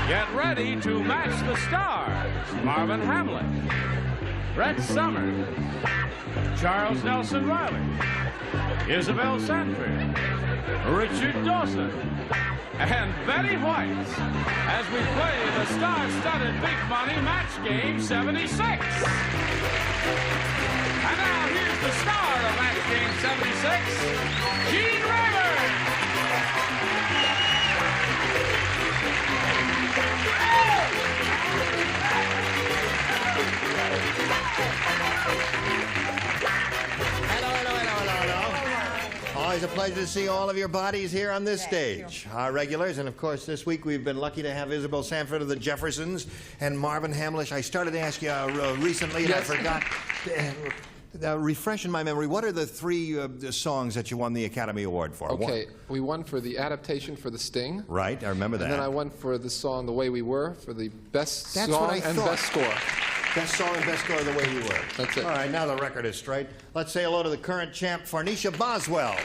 Get ready to match the stars. Marvin Hamlisch, Red Summers, Charles Nelson Reilly, Isabel Sanford, Richard Dawson, and Betty White as we play the star-studded Big Money Match Game 76. And now here's the star of Match Game 76, Gene Rayburn. Hello. Always a pleasure to see all of your bodies here on this stage. Our regulars, and of course this week we've been lucky to have Isabel Sanford of the Jeffersons and Marvin Hamlisch. I started to ask you recently, and I forgot. Refreshing my memory, what are the three songs that you won the Academy Award for? Okay, we won for the adaptation for The Sting. Right, I remember that. And then I won for the song The Way We Were for the best song and best score. Best song and best score, The Way We Were. That's it. All right, now the record is straight. Let's say hello to the current champ, Farnesha Boswell.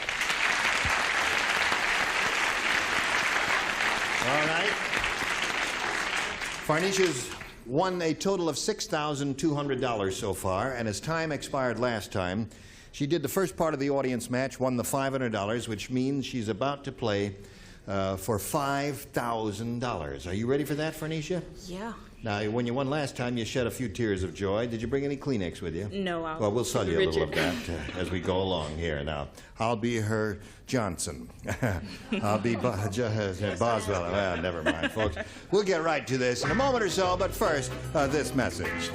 All right. Farnesha's won a total of $6,200 so far, and as time expired last time, she did the first part of the audience match, won the $500, which means she's about to play for $5,000. Are you ready for that, Farnesha? Yeah. Now, when you won last time, you shed a few tears of joy. Did you bring any Kleenex with you? No. Well, we'll sell you a little of that as we go along here. Now, I'll be her Johnson. I'll be Boswell. Well, never mind, folks. We'll get right to this in a moment or so, but first, this message.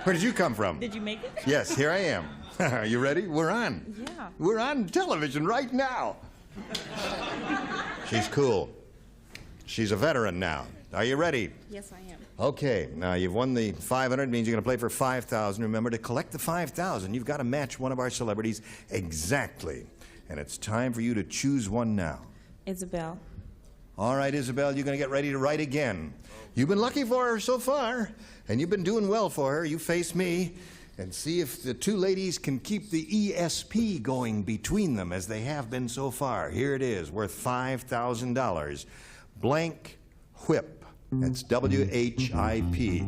Where did you come from? Did you make it? Yes, here I am. Are you ready? We're on. Yeah. We're on television right now. She's cool. She's a veteran now. Are you ready? Yes, I am. Okay, now you've won the $500, means you're going to play for $5,000. Remember, to collect the $5,000, you've got to match one of our celebrities exactly. And it's time for you to choose one now. Isabel. All right, Isabel, you're going to get ready to write again. You've been lucky for her so far, and you've been doing well for her. You face me and see if the two ladies can keep the ESP going between them as they have been so far. Here it is, worth $5,000. Blank whip. That's W-H-I-P.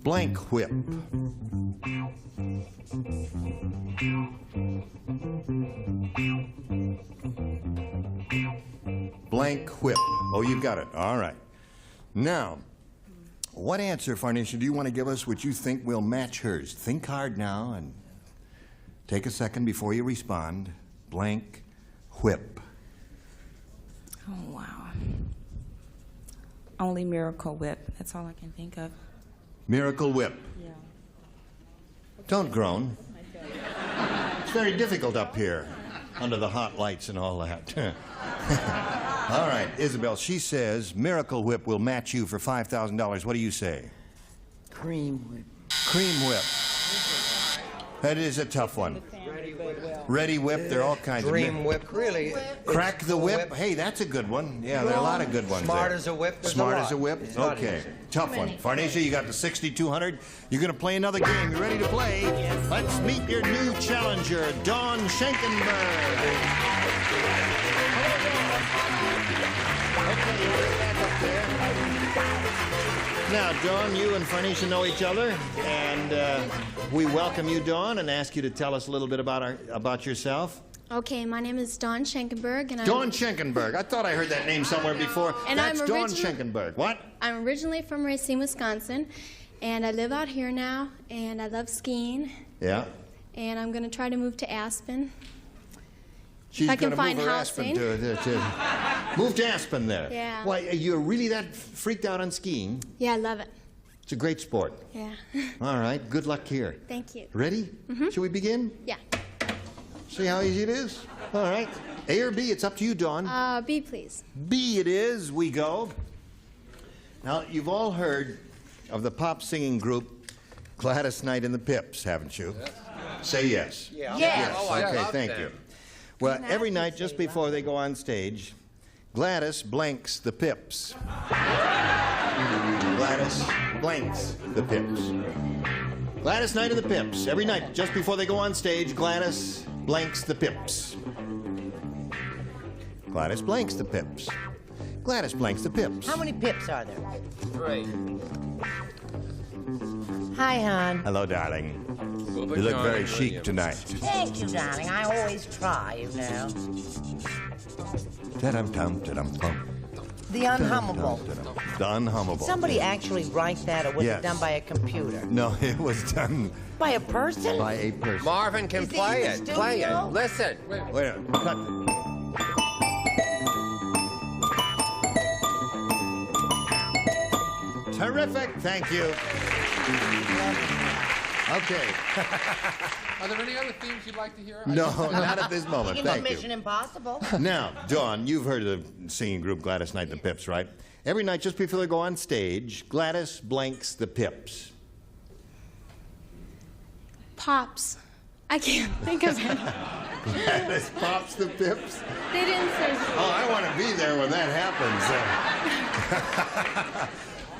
Blank whip. Blank whip. Oh, you've got it. All right. Now, what answer, Farnesha, do you want to give us which you think will match hers? Think hard now and take a second before you respond. Blank whip. Oh, wow. Only Miracle Whip. That's all I can think of. Miracle Whip. Yeah. Don't groan. It's very difficult up here under the hot lights and all that. All right, Isabel, she says Miracle Whip will match you for $5,000. What do you say? Cream Whip. Cream Whip. That is a tough one. Ready Whip, there are all kinds Dream of... Whip, really. Crack the whip. Hey, that's a good one. Yeah, there are a lot of good ones Smart there. as a whip. Smart as a whip? Okay. Tough one. Farnesha, you got the $6,200. You're going to play another game. You ready to play? Yes. Let's meet your new challenger, Dawn Schenkenberg. Okay, you're back up there. Now, Dawn, you and Farnesha know each other, and we welcome you, Dawn, and ask you to tell us a little bit about yourself. Okay, my name is Dawn Schenkenberg, and Dawn Schenkenberg. I thought I heard that name somewhere before. And That's I'm Dawn Schenkenberg. What? I'm originally from Racine, Wisconsin, and I live out here now, and I love skiing. Yeah. And I'm going to try to move to Aspen. She's I can gonna find move her housing. Aspen to move to Aspen there. Yeah. Why, you're really that freaked out on skiing? Yeah, I love it. It's a great sport. Yeah. All right, good luck here. Thank you. Ready? Mm-hmm. Shall we begin? Yeah. See how easy it is? All right. A or B, it's up to you, Dawn. B, please. B it is, we go. Now, you've all heard of the pop singing group Gladys Knight and the Pips, haven't you? Yes. Say yes. Yeah. Yes. Oh, I Okay, love thank them. you. Well, every night just before they go on stage, Gladys blanks the Pips. Gladys blanks the Pips. Gladys Knight and the Pips. Every night just before they go on stage, Gladys blanks the Pips. Gladys blanks the Pips. Gladys blanks the pips. How many pips are there? 3. Hi, hon. Hello, darling. You look very chic tonight. Thank you, darling. I always try, you know. Ta-dum-tum, ta-dum-tum. The unhummable. The unhummable. Somebody actually write that, or was Yes. it done by a computer? No, it was done By a person? by a person. Marvin can Is he play in it. the Play it. studio? Listen. Wait a minute. Cut. Terrific. Thank you. Okay. Are there any other themes you'd like to hear? No, not at this moment. You know, Thank Mission you. Impossible. Now, Dawn, you've heard of the singing group Gladys Knight and the Pips, right? Every night, just before they go on stage, Gladys blanks the Pips. Pops. I can't think of it. Gladys pops the Pips. They didn't say. Oh, I want to be there when that happens.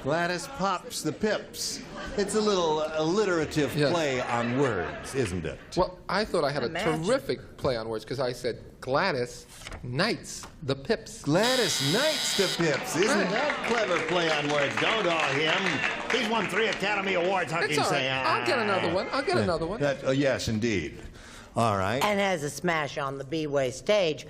Gladys pops the Pips. It's a little alliterative Yes. play on words, isn't it? Well, I thought I had a Imagine. terrific play on words because I said Gladys Knights the Pips. Gladys Knights the Pips. Isn't Right. that clever play on words? Don't awe him. He's won 3 Academy Awards. How can It's you all say, right. I'll get another one. I'll get another one. Yes, indeed. All right. And as a smash on the B-Way stage,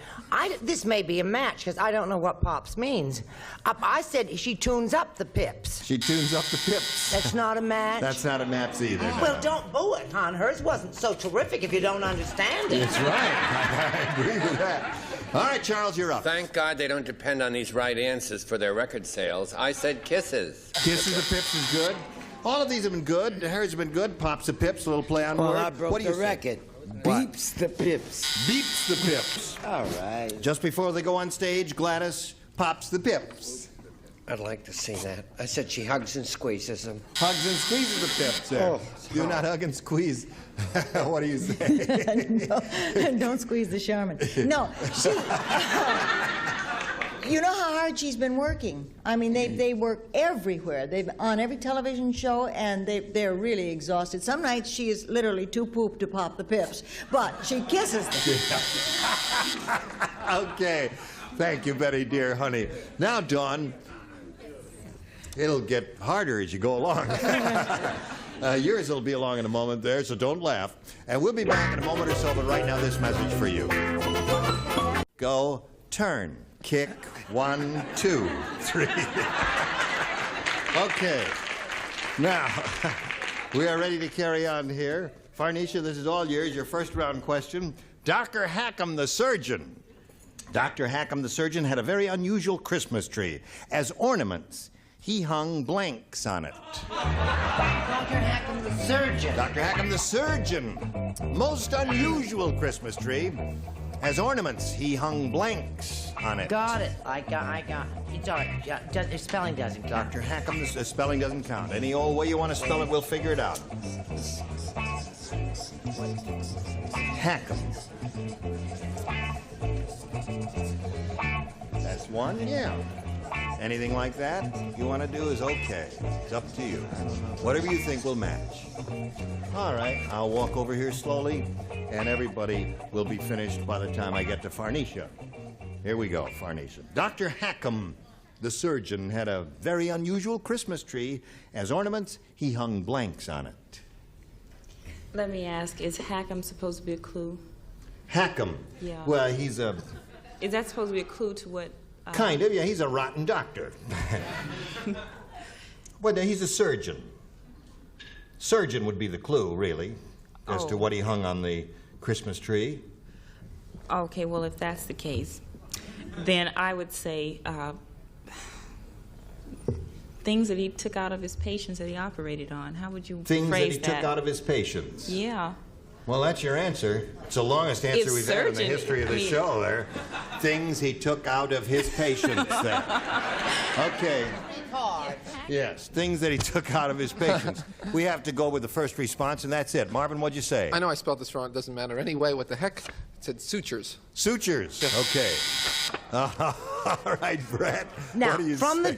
this may be a match, because I don't know what pops means. I said she tunes up the Pips. She tunes up the Pips. That's not a match? That's not a match either. no. Well, don't boo it, hon. Hers wasn't so terrific if you don't understand it. That's right. I agree with that. All right, Charles, you're up. Thank God they don't depend on these right answers for their record sales. I said kisses. Kisses the Pips is good. All of these have been good. Hers have been good. Pops the Pips, a little play on Well, words. I broke What do you the say? record. Beeps the Pips. Beeps the Pips. All right. Just before they go on stage, Gladys pops the Pips. I'd like to see that. I said she hugs and squeezes them. Hugs and squeezes the Pips there. Oh. Do not hug and squeeze. What do you say? No, don't squeeze the Charmin. No, she. You know how hard she's been working. I mean, they work everywhere. They've on every television show, and they're really exhausted. Some nights she is literally too pooped to pop the Pips, but she kisses them. Okay. Thank you, Betty, dear honey. Now, Dawn, it'll get harder as you go along. Yours will be along in a moment there, so don't laugh. And we'll be back in a moment or so, but right now, this message for you. Go, turn, kick, 1, 2, 3. Okay. Now, we are ready to carry on here. Farnisha, this is all yours. Your first round question. Dr. Hackham, the surgeon. Dr. Hackham, the surgeon, had a very unusual Christmas tree. As ornaments, he hung blanks on it. Dr. Hackham, the surgeon. Dr. Hackham, the surgeon. Most unusual Christmas tree. As ornaments, he hung blanks on it. Got it. I got it. It's all right. The spelling doesn't count. Dr. Hackham, the spelling doesn't count. Any old way you want to spell it, we'll figure it out. Hackham. That's one, yeah. Anything like that you want to do is okay. It's up to you. Whatever you think will match. All right, I'll walk over here slowly, and everybody will be finished by the time I get to Farnisha. Here we go, Farnisha. Dr. Hackham, the surgeon, had a very unusual Christmas tree. As ornaments, he hung blanks on it. Let me ask, is Hackham supposed to be a clue? Hackham. Yeah. Well, he's a Is that supposed to be a clue to what? kind of, yeah, he's a rotten doctor. Well, he's a surgeon. Surgeon would be the clue, really, as to Oh. what he hung on the Christmas tree. Okay, well, if that's the case, then I would say things that he took out of his patients that he operated on. How would you Things that phrase he took out of his patients. Yeah. Well, that's your answer. It's the longest answer It's we've had in the surgeon. history of the I mean- show there. Things he took out of his patients there. Okay. Yes, things that he took out of his patients. We have to go with the first response, and that's it. Marvin, what'd you say? I know I spelled this wrong. It doesn't matter. Anyway, what the heck? It said sutures. Sutures. Okay. All right, Brett. Now, what do you from say?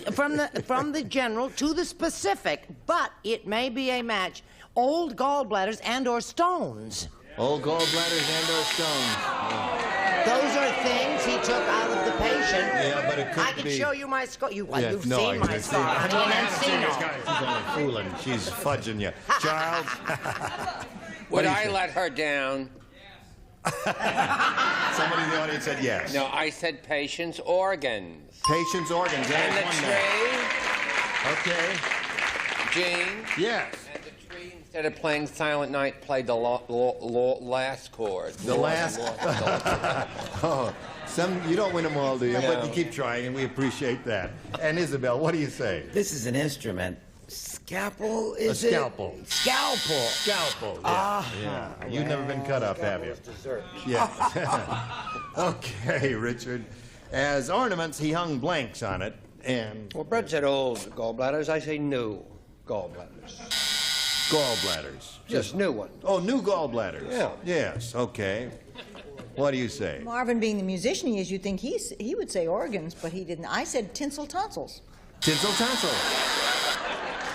from the general to the specific, but it may be a match. Old gallbladders and/or stones. Old gallbladders and/or stones. Those are things he took out of the patient. Yeah, but it could I can show you my scar. You've seen my scar. She's Encino. only fooling. She's fudging you. Charles? Would I let her down? Somebody in the audience said yes. No, I said patient's organs. Patient's organs. And the There's one tree, there. Okay. Gene, Yes. and the tree, instead of playing Silent Night, played the last chord. The last. Oh, you don't win them all, do you? No. But you keep trying, and we appreciate that. And Isabel, what do you say? This is an instrument. Scalpel, is it? Scalpel. Scalpel. Scalpel. Yeah. Yeah. You've never been cut up, have you? Yeah. Okay, Richard. As ornaments, he hung blanks on it, and Well, Brett said old gallbladders. I say new gallbladders. gallbladders. Just new ones. Oh, new gallbladders. Yeah. Yes. Okay. What do you say? Marvin, being the musician he is, you'd think he would say organs, but he didn't. I said tinsel tonsils. Tinsel tonsils.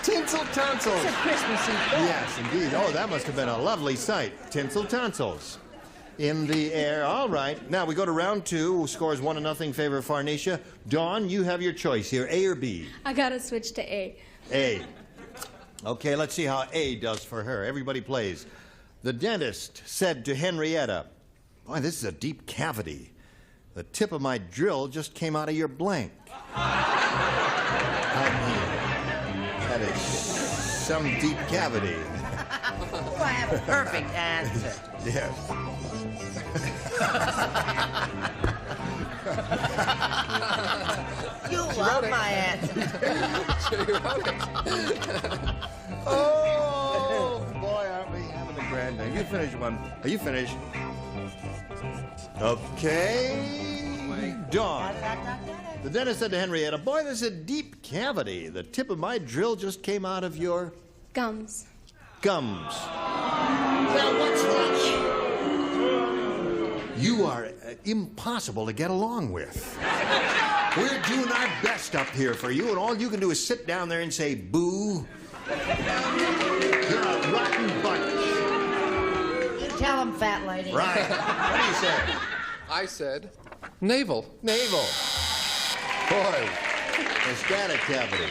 Tinsel tonsils. It's a Christmassy thing. Yes, indeed. Oh, that must have been a lovely sight. Tinsel tonsils. In the air. All right. Now we go to round two. Scores 1-0 favor of Farnisia. Dawn, you have your choice here. A or B? I gotta switch to A. A. Okay, let's see how A does for her. Everybody plays. The dentist said to Henrietta, "Boy, this is a deep cavity. The tip of my drill just came out of your blank." I mean, that is some deep cavity. Oh, I have a perfect answer. Yes. You love my answer. Oh, boy, aren't we having a grand day. You finish one. Are you finished? Okay. Dawn. The dentist said to Henrietta, "Boy, there's a deep cavity. The tip of my drill just came out of your Gums. gums." Now, what's that? You are impossible to get along with. We're doing our best up here for you, and all you can do is sit down there and say, "Boo." You're a rotten bunch. You tell him, fat lady. Right. What do you say? I said navel. Navel. Boy, a static cavity.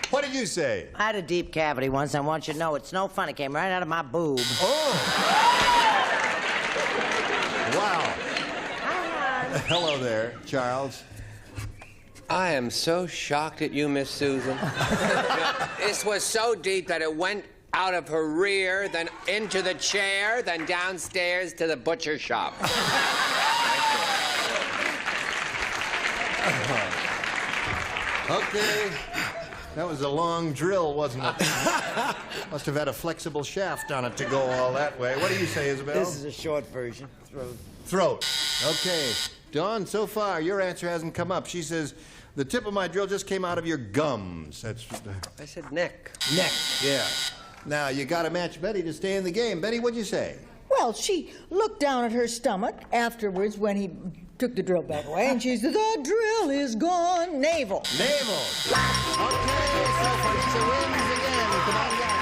What did you say? I had a deep cavity once. I want you to know it's no fun. It came right out of my boob. Oh. Wow. Hello there, Charles. I am so shocked at you, Miss Susan. This was so deep that it went out of her rear, then into the chair, then downstairs to the butcher shop. Okay. That was a long drill, wasn't it? Must have had a flexible shaft on it to go all that way. What do you say, Isabel? This is a short version. Throat. Throat. Okay. Dawn, so far, your answer hasn't come up. She says, "The tip of my drill just came out of your gums." That's I said neck. neck. Yeah. Now, you got to match Betty to stay in the game. Betty, what'd you say? Well, she looked down at her stomach afterwards when he took the drill back away, and she said, "The drill is gone." Navel. Navel. Okay, so Farnisia wins again. Come on down.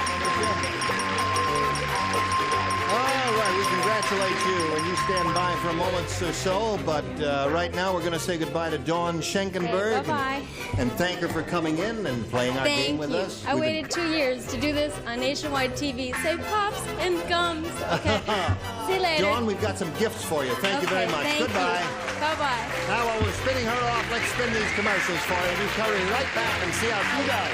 All right, we congratulate you, and you stand by for a moment or so, but right now we're going to say goodbye to Dawn Schenkenberg. Okay, bye-bye. And thank her for coming in and playing our game Thank with you. us. I waited 2 years to do this on nationwide TV. Say pops and gums. Okay. See you later. Dawn, we've got some gifts for you. Thank you very much. Thank Goodbye. You. Bye-bye. Now, while we're spinning her off, let's spin these commercials for you. We'll hurry right back and see how she does.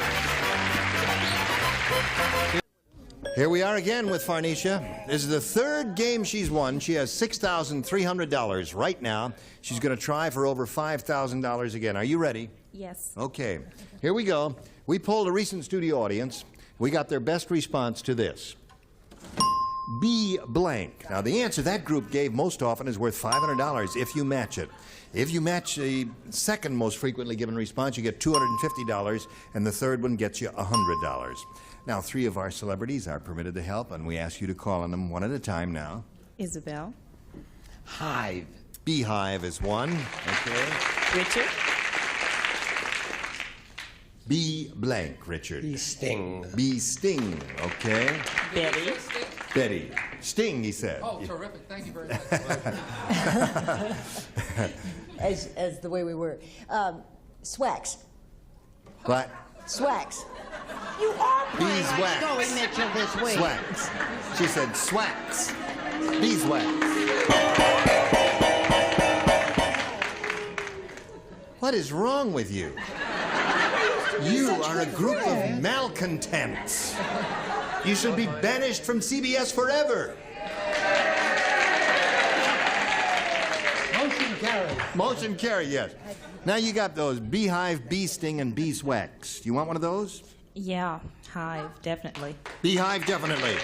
Here we are again with Farnisia. This is the third game she's won. She has $6,300 right now. She's going to try for over $5,000 again. Are you ready? Yes. Okay. Here we go. We polled a recent studio audience. We got their best response to this. B blank. Now, the answer that group gave most often is worth $500 if you match it. If you match the second most frequently given response, you get $250, and the third one gets you $100. Now, 3 of our celebrities are permitted to help, and we ask you to call on them one at a time now. Isabel. Hive. Beehive is one. Okay. Richard. B blank, Richard. Bee sting. Bee sting. Okay. Betty. Betty. Sting, he said. Oh, terrific. Thank you very much. As the way we were. Swax. What? Swax. You are playing Beeswax. like Joey Mitchell this week. Swax. She said swax. Beeswax. What is wrong with you? You are a group of malcontents. You should be banished from CBS forever. Motion carried. Motion carried, yes. Now you got those Beehive, Bee Sting, and Beeswax. Do you want one of those? Yeah, Hive, definitely. Beehive, definitely.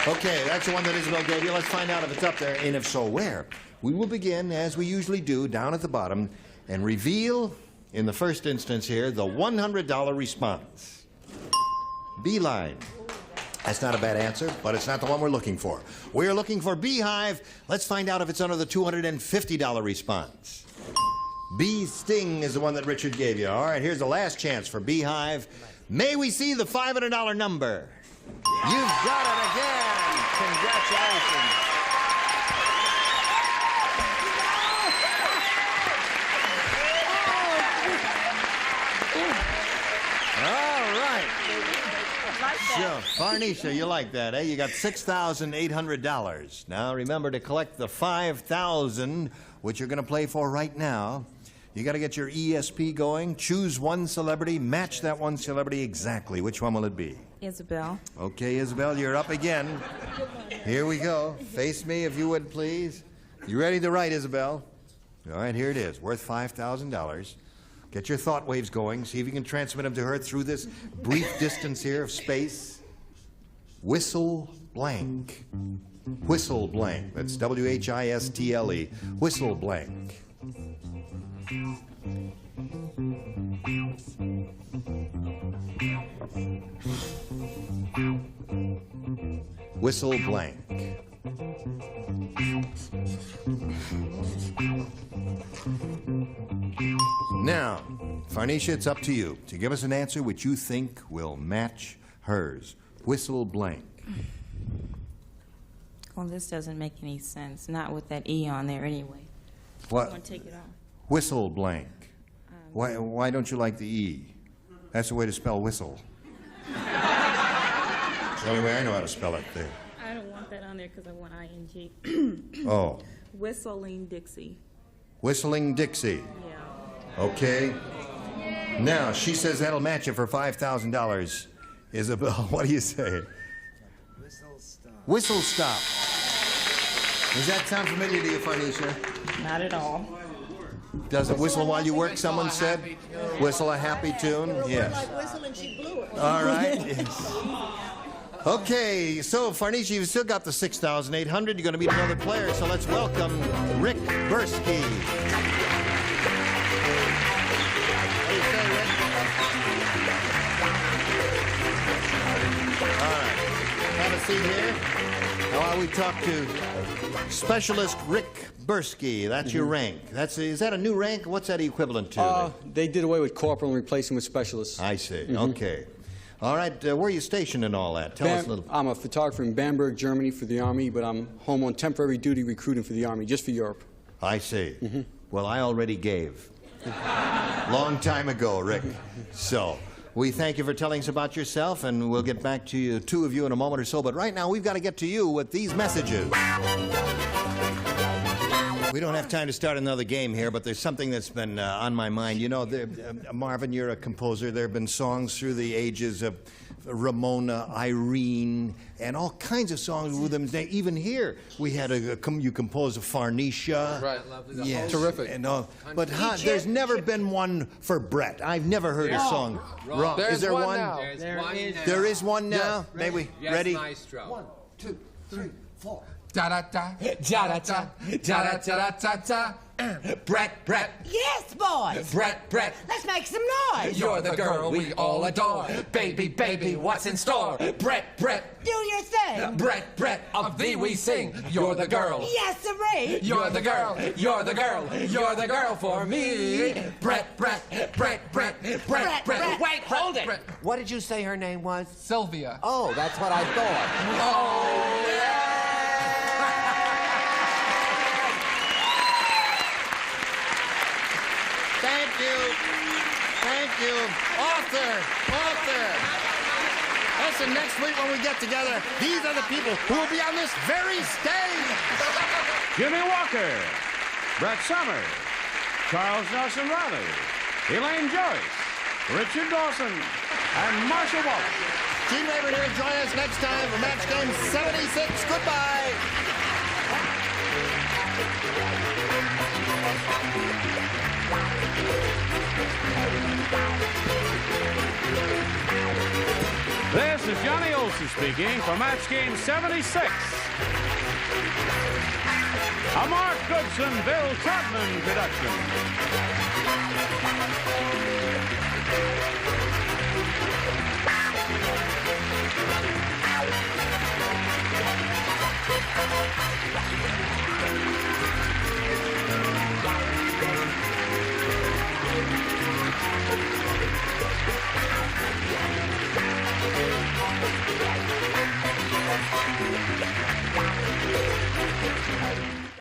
Okay, that's the one that Isabel gave you. Let's find out if it's up there, and if so, where. We will begin, as we usually do, down at the bottom, and reveal, in the first instance here, the $100 response. Beeline. That's not a bad answer, but it's not the one we're looking for. We're looking for Beehive. Let's find out if it's under the $250 response. Bee Sting is the one that Richard gave you. All right, here's the last chance for Beehive. May we see the $500 number? You've got it again. Congratulations. All right. So, Farnisha, you like that, eh? You got $6,800. Now, remember to collect the $5,000, which you're going to play for right now. You got to get your ESP going, choose one celebrity, match that one celebrity exactly. Which one will it be? Isabel. Okay, Isabel, you're up again. Here we go. Face me, if you would, please. You ready to write, Isabel? All right, here it is, worth $5,000. Get your thought waves going. See if you can transmit them to her through this brief distance here of space. Whistle blank. Whistle blank. That's W-H-I-S-T-L-E. Whistle blank. Whistle blank. Now, Farnisha, it's up to you to give us an answer which you think will match hers. Whistle blank. Well, this doesn't make any sense. Not with that E on there anyway. What? I want to take it off. Whistle blank. Why don't you like the E? That's the way to spell whistle. It's the only way I know how to spell it there. I don't want that on there because I want ING. Oh. Whistling Dixie. Whistling Dixie. Yeah. Okay. Now, she says that'll match it for $5,000. Isabel, what do you say? Whistle stop. Whistle stop. Does that sound familiar to you, Farnisha? Not at all. Does it whistle while you work, someone said? Whistle a happy tune? Yes. Like whistle and she blew it. All right. Yes. Okay, so Farnisha, you've still got the $6,800. You're going to meet another player, so let's welcome Rick Bursky. All right. Have a seat here. Now, while we talk to Specialist Rick Bursky, that's your rank. Is that a new rank? What's that equivalent to? They did away with corporal and replaced him with specialist. I see. Okay. All right. Where are you stationed and all that? Tell us a little. I'm a photographer in Bamberg, Germany for the Army, but I'm home on temporary duty recruiting for the Army, just for Europe. I see. Well, I already gave. Long time ago, Rick. So, we thank you for telling us about yourself, and we'll get back to you, two of you, in a moment or so. But right now, we've got to get to you with these messages. We don't have time to start another game here, but there's something that's been on my mind. You know, Marvin, you're a composer. There have been songs through the ages of Ramona, Irene, and all kinds of songs with them. Even here, we had you composed a Farnisha. Right, lovely. Yes. Terrific. And, but there's never been one for Brett. I've never heard a song. Wrong. There's is there one? now. There is one now? Yes. Maybe. Yes, Ready? Maestro. 1, 2, 3, 4. Da da da da da da da da da da. Brett, Brett, Yes, boys. Brett, Brett. Let's make some noise. You're the girl we all adore. Baby, baby, what's in store? Brett, Brett, Do your thing. Brett, Brett, of thee we sing. You're the girl. Yes, sirree. You're the girl. You're the girl. You're the girl for me. Brett, Brett, Brett, Brett, Brett, Brett. Wait, hold it. What what did you say her name was? Sylvia. Oh, that's what I thought. Oh, yeah! Thank you. Thank you. Author. Listen, next week when we get together, these are the people who will be on this very stage. Jimmy Walker, Brett Summers, Charles Nelson Reilly, Elaine Joyce, Richard Dawson, and Marshall Wallace. Gene Rayburn here. Join us next time for Match Game 76. Goodbye. This is Johnny Olson speaking for Match Game 76. A Mark Goodson, Bill Todman production.